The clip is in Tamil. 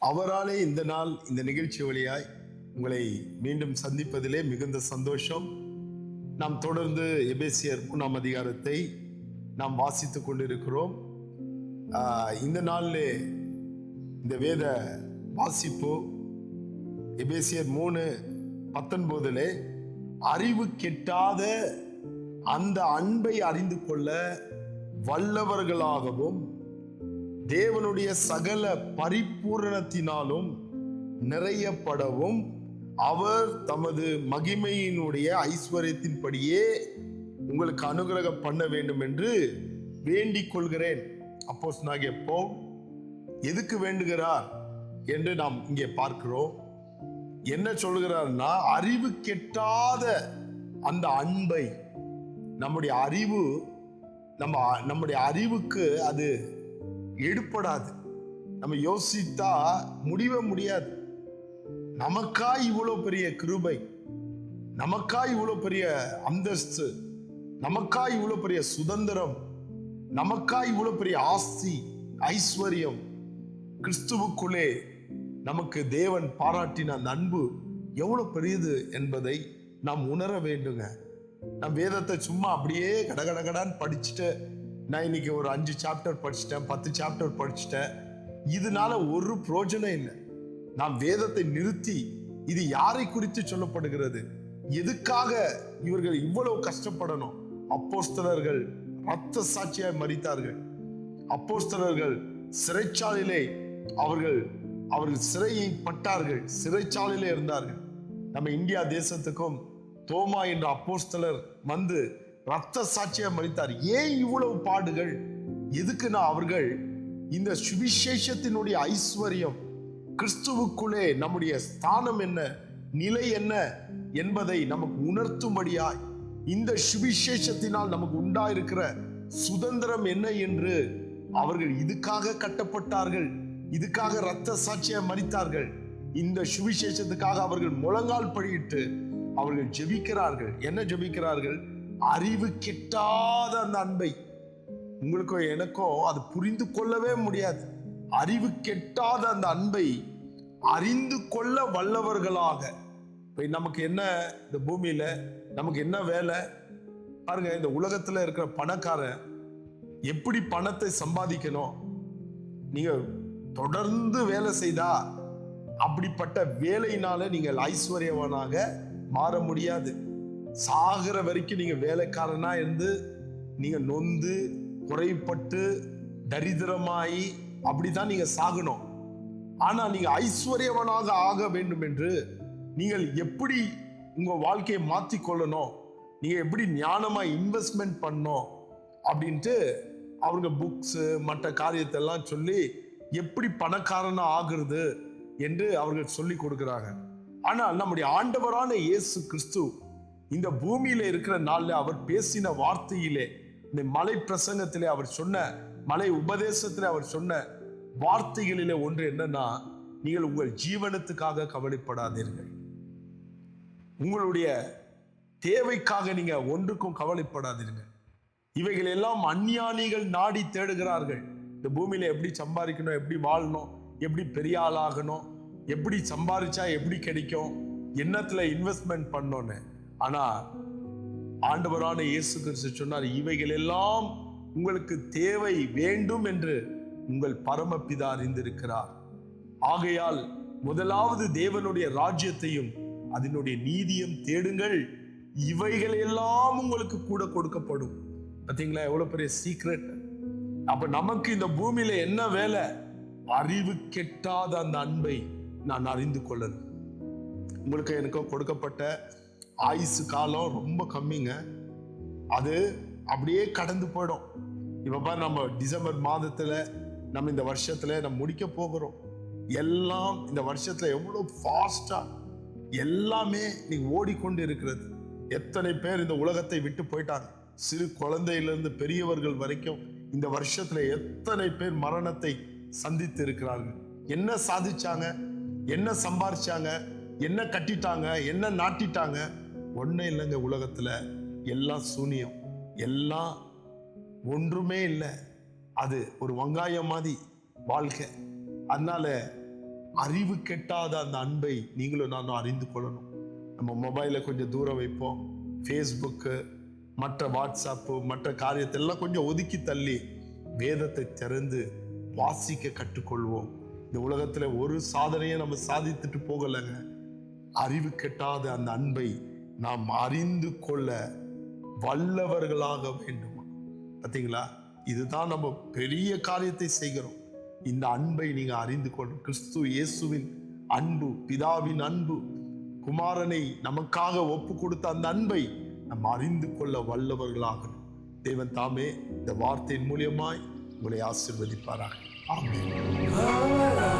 அவராலே இந்த நாள் இந்த நிகழ்ச்சி வழியாய் உங்களை மீண்டும் சந்திப்பதிலே மிகுந்த சந்தோஷம். நாம் தொடர்ந்து எபேசியர் 3ஆம் அதிகாரத்தை நாம் வாசித்துக் கொண்டிருக்கிறோம். இந்த நாளிலே இந்த வேத வாசிப்பு எபேசியர் 3:19 அறிவு கெட்டாத அந்த அன்பை அறிந்து கொள்ள வல்லவர்களாகவும் தேவனுடைய சகல பரிபூரணத்தினாலும் நிறையப்படவும் அவர் தமது மகிமையினுடைய ஐஸ்வர்யத்தின்படியே உங்களுக்கு அனுகிரகம் பண்ண வேண்டும் என்று வேண்டிக் கொள்கிறேன். அப்போஸ்தலனாகிய பவுல் எதுக்கு வேண்டுகிறார் என்று நாம் இங்கே பார்க்கிறோம். என்ன சொல்கிறார்னா, அறிவு கெட்டாத அந்த அன்பை, நம்முடைய அறிவுக்கு அது எடுப்படாது. நம்ம யோசித்தா முடிவே முடியாது. நமக்காய் இவ்வளவு பெரிய கிருபை, நமக்காய் இவ்வளவு பெரிய அந்தஸ்து, நமக்காய் இவ்வளவு பெரிய சுதந்திரம், நமக்காய் இவ்வளவு பெரிய ஆஸ்தி ஐஸ்வர்யம், கிறிஸ்துவுக்குள்ளே நமக்கு தேவன் பாராட்டின அந்த அன்பு எவ்வளவு பெரியது என்பதை நாம் உணர வேண்டுங்க. நம் வேதத்தை சும்மா அப்படியே கடகடகடான்னு படிச்சுட்டு, நான் இன்னைக்கு ஒரு 5 சாப்டர் படிச்சுட்டேன், 10 சாப்டர் படிச்சுட்டேன், இதனால ஒரு பிரயோஜனம் இல்லை. நாம் வேதத்தை நிறுத்தி, இது யாரை குறித்து சொல்லப்படுகிறது, எதுக்காக இவர்கள் இவ்வளவு கஷ்டப்படணும்? அப்போஸ்தலர்கள் இரத்த சாட்சியாய் மரித்தார்கள். அப்போஸ்தலர்கள் சிறைச்சாலையிலே அவர்கள் சிறையை பட்டார்கள், சிறைச்சாலையிலே இருந்தார்கள். நம்ம இந்தியா தேசத்துக்கும் தோமா என்ற அப்போஸ்தலர் வந்து ரத்த சாட்சியா மரித்தார். ஏன் இவ்வளவு பாடுகள்? எதுக்குன்னா, அவர்கள் இந்த சுவிசேஷத்தினுடைய ஐஸ்வர்யம், கிறிஸ்துவுக்குள்ளே நம்முடைய ஸ்தானம் என்ன, நிலை என்ன என்பதை நமக்கு உணர்த்தும்படியாய், இந்த சுவிசேஷத்தினால் நமக்கு உண்டாயிருக்கிற சுதந்திரம் என்ன என்று அவர்கள் இதுக்காக கட்டப்பட்டார்கள், இதுக்காக ரத்த சாட்சியா மரித்தார்கள். இந்த சுவிசேஷத்துக்காக அவர்கள் முழங்கால் படியிட்டு அவர்கள் ஜெபிக்கிறார்கள். என்ன ஜெபிக்கிறார்கள்? அறிவு கெட்டாத அந்த அன்பை. உங்களுக்கோ எனக்கோ அது புரிந்து கொள்ளவே முடியாது. அறிவு கெட்டாத அந்த அன்பை அறிந்து கொள்ள வல்லவர்களாக. நமக்கு என்ன, இந்த பூமியில நமக்கு என்ன வேலை பாருங்க. இந்த உலகத்துல இருக்கிற பணக்காரன் எப்படி பணத்தை சம்பாதிக்கணும், நீங்க தொடர்ந்து வேலை செய்தா அப்படிப்பட்ட வேலையினால நீங்கள் ஐஸ்வர்யவானாக மாற முடியாது. சாகிற வரைக்கும் நீங்க வேலைக்காரனா இருந்து நீங்க நொந்து குறைப்பட்டு தரித்திரமாயி அப்படித்தான் நீங்க சாகணும். ஆனா நீங்க ஐஸ்வர்யவனாக ஆக வேண்டும் என்று நீங்கள் எப்படி உங்க வாழ்க்கையை மாற்றி கொள்ளணும், நீங்க எப்படி ஞானமா இன்வெஸ்ட்மெண்ட் பண்ணணும் அப்படின்ட்டு அவங்க புக்ஸ் மற்ற காரியத்தை எல்லாம் சொல்லி எப்படி பணக்காரனா ஆகுறது என்று அவர்கள் சொல்லி கொடுக்கிறாங்க. ஆனால் நம்முடைய ஆண்டவரான இயேசு கிறிஸ்து இந்த பூமியில இருக்கிற நாள்ல அவர் பேசின வார்த்தையிலே, இந்த மலை பிரசங்கத்திலே அவர் சொன்ன, மலை உபதேசத்திலே அவர் சொன்ன வார்த்தைகளிலே ஒன்று என்னன்னா, நீங்கள் உங்கள் ஜீவனத்துக்காக கவலைப்படாதீர்கள், உங்களுடைய தேவைக்காக நீங்க ஒன்றுக்கும் கவலைப்படாதீர்கள். இவைகள் எல்லாம் அஞ்ஞானிகள் நாடி தேடுகிறார்கள். இந்த பூமியில எப்படி சம்பாதிக்கணும், எப்படி வாழணும், எப்படி பெரிய ஆளாகணும், எப்படி சம்பாதிச்சா எப்படி கிடைக்கும், என்னத்துல இன்வெஸ்ட்மெண்ட் பண்ணோன்னு. ஆனா ஆண்டவரான இயேசு கிறிஸ்து சொன்னார், இவைகள் எல்லாம் உங்களுக்கு தேவை வேண்டும் என்று உங்கள் பரமபிதா அறிந்திருக்கிறார். ஆகையால் முதலாவது தேவனுடைய ராஜ்யத்தையும் அதனுடைய நீதியும் தேடுங்கள், இவைகள் எல்லாம் உங்களுக்கு கூட கொடுக்கப்படும். பாத்தீங்களா எவ்வளவு பெரிய சீக்ரெட். அப்ப நமக்கு இந்த பூமியில என்ன வேலை? அறிவு கெட்டாத அந்த அன்பை நான் அறிந்து கொள்ளணும். உங்களுக்கு எனக்கோ கொடுக்கப்பட்ட ஆயுசு காலம் ரொம்ப கம்மிங்க. அது அப்படியே கடந்து போயிடும். இப்ப நம்ம டிசம்பர் மாதத்துல நம்ம இந்த வருஷத்துல நம்ம முடிக்க போகிறோம். எல்லாம் இந்த வருஷத்துல எவ்வளவு ஃபாஸ்டா எல்லாமே நீங்க ஓடிக்கொண்டு இருக்கிறது. எத்தனை பேர் இந்த உலகத்தை விட்டு போயிட்டாங்க. சிறு குழந்தையிலிருந்து பெரியவர்கள் வரைக்கும் இந்த வருஷத்துல எத்தனை பேர் மரணத்தை சந்தித்து இருக்கிறார்கள். என்ன சாதிச்சாங்க, என்ன சம்பாரிச்சாங்க, என்ன கட்டிட்டாங்க, என்ன நாட்டிட்டாங்க? ஒன்றும் இல்லைங்க. உலகத்துல எல்லாம் சூனியம், எல்லாம் ஒன்றுமே இல்லை. அது ஒரு வெங்காயம் மாதிரி வாழ்க்கை. அதனால அறிவு கெட்டாத அந்த அன்பை நீங்களும் நானும் அறிந்து கொள்ளணும். நம்ம மொபைலை கொஞ்சம் தூரம் வைப்போம். ஃபேஸ்புக்கு, மற்ற வாட்ஸ்அப்பு, மற்ற காரியத்தெல்லாம் கொஞ்சம் ஒதுக்கி தள்ளி வேதத்தை திறந்து வாசிக்க கற்றுக்கொள்வோம். இந்த உலகத்துல ஒரு சாதனையை நம்ம சாதித்துட்டு போகலைங்க. அறிவு கெட்டாத அந்த அன்பை நாம் அறிந்து கொள்ள வல்லவர்களாக வேண்டும். பார்த்தீங்களா, இதுதான் நம்ம பெரிய காரியத்தை செய்கிறோம். இந்த அன்பை நீங்க அறிந்து கொள்ளும். கிறிஸ்து இயேசுவின் அன்பு, பிதாவின் அன்பு, குமாரனை நமக்காக ஒப்பு கொடுத்த அந்த அன்பை நம்ம அறிந்து கொள்ள வல்லவர்களாகணும். தேவன் தாமே இந்த வார்த்தையின் மூலியமாய் உங்களை ஆசீர்வதிப்பாராக. ஆமென்.